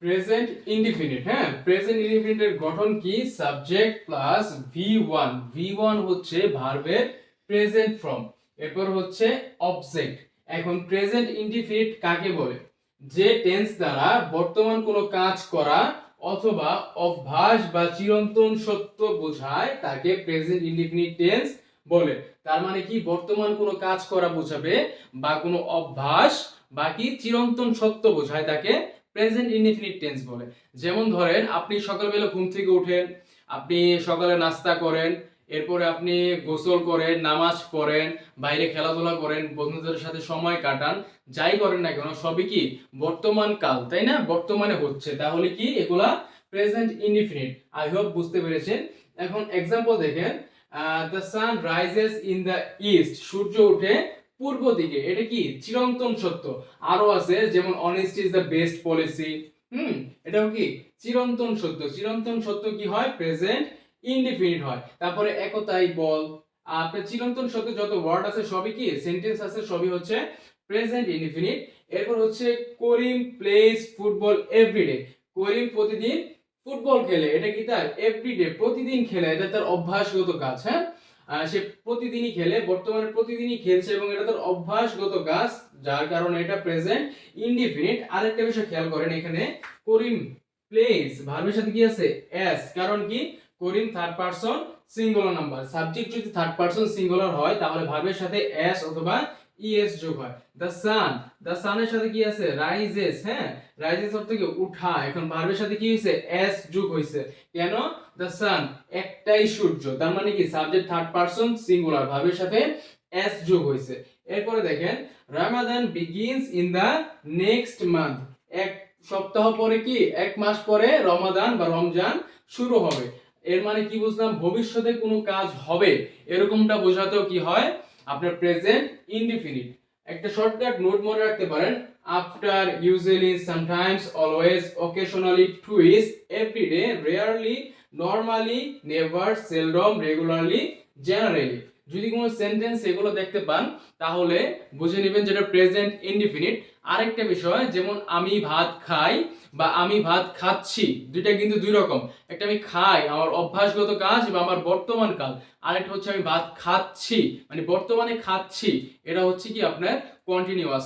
Present indefinite. হ্যাঁ, present ইনডিফিনিটের গঠন কি? Subject plus V one. V one হচ্ছে ভার্বের প্রেজেন্ট ফর্ম, এরপর হচ্ছে অবজেক্ট। এখন প্রেজেন্ট ইনডিফিনিট কাকে বলে? যে টেন্স দ্বারা বর্তমান কোনো কাজ করা অথবা অভ্যাস বা চিরন্তন সত্য বোঝায় তাকে প্রেজেন্ট ইনডিফিনিট টেন্স বলে। তার মানে কি? বর্তমান কোনো কাজ করা বোঝাবে বা কোনো অভ্যাস বা কি চিরন্তন সত্য বোঝায় তাকে প্রেজেন্ট ইনডিফিনিট টেন্স বলে। যেমন ধরেন, আপনি সকালবেলা ঘুম থেকে উঠেন, আপনি সকালে নাস্তা করেন, এরপরে আপনি গোসল করেন, নামাজ পড়েন, বাইরে খেলাধুলা করেন, বন্ধুদের সাথে সময় কাটান, যাই করেন না কেন সবই কি বর্তমান কাল, তাই না? বর্তমানে হচ্ছে, তাহলে কি এগুলা প্রেজেন্ট ইনডিফিনিট। আই হোপ বুঝতে পেরেছেন। এখন এক্সাম্পল দেখেন, the sun rises in the east. সূর্য ওঠে পূর্ব দিকে, এটা কি চিরন্তন সত্য। আরো আছে যেমন honesty is the best policy. এটাও কি চিরন্তন সত্য। চিরন্তন সত্য কি হয়? প্রেজেন্ট ইনডিফিনিট হয়। তারপরে একতাই বল। আপনার চিরন্তন সত্য যত ওয়ার্ড আছে সবই কি সেন্টেন্স আছে সবই হচ্ছে প্রেজেন্ট ইনডিফিনিট। এরপর হচ্ছে করিম প্লেস ফুটবল এভরিডে। করিম প্রতিদিন ফুটবল খেলে, এটা কি তার এভরিডে প্রতিদিন খেলে, এটা তার অভ্যাসগত কাজ। হ্যাঁ, সে প্রতিদিনই খেলে, বর্তমানে প্রতিদিনই খেলছে এবং এটা তার অভ্যাসগত কাজ, যার কারণে এটা প্রেজেন্ট ইনডিফিনিট। আরেকটা বিষয় খেয়াল করেন, এখানে করিম প্লেস ভার্বের সাথে কি আছে? এস। কারণ কি? Karim third person singular number. Subject যদি থার্ড পারসন সিঙ্গুলার হয় তাহলে ভার্বের সাথে এস অথবা ইএস যোগ হয়। দ্য সান, দ্য সানের সাথে কি আছে? রাইজেস। হ্যাঁ, রাইজেস অর্থ কি উঠা। এখন ভার্বের সাথে কি হইছে? এস যোগ হইছে। কেন? দ্য সান একটাই সূর্য, তার মানে কি সাবজেক্ট থার্ড পারসন সিঙ্গুলার, ভার্বের সাথে এস যোগ হইছে। এরপরে দেখেন, Ramadan begins in the next month. এক সপ্তাহ পরে কি এক মাস পরে রমাদান বা রমজান শুরু হবে। এর মানে কি বুঝলাম? ভবিষ্যতে কোনো কাজ হবে এরকমটা বোঝাতেও কি হয় আপনার প্রেজেন্ট ইনডিফিনিট। একটা শর্টকাট নোট মনে রাখতে পারেন, after, usually, sometimes, always, occasionally, twice, everyday, rarely, normally, never, seldom, regularly, generally. যদি কোনো সেন্টেন্স এগুলো দেখতে পান তাহলে বুঝে নেবেন যেটা প্রেজেন্ট ইনডিফিনিট। আরেকটা বিষয়, যেমন আমি ভাত খাই বা আমি ভাত খাচ্ছি, দুইটা কিন্তু দুই রকম। একটা আমি খাই আমার অভ্যাসগত কাজ বা আমার বর্তমান কাল, আরেকটা হচ্ছে আমি ভাত খাচ্ছি মানে বর্তমানে খাচ্ছি, এটা হচ্ছে কি আপনার কন্টিনিউয়াস।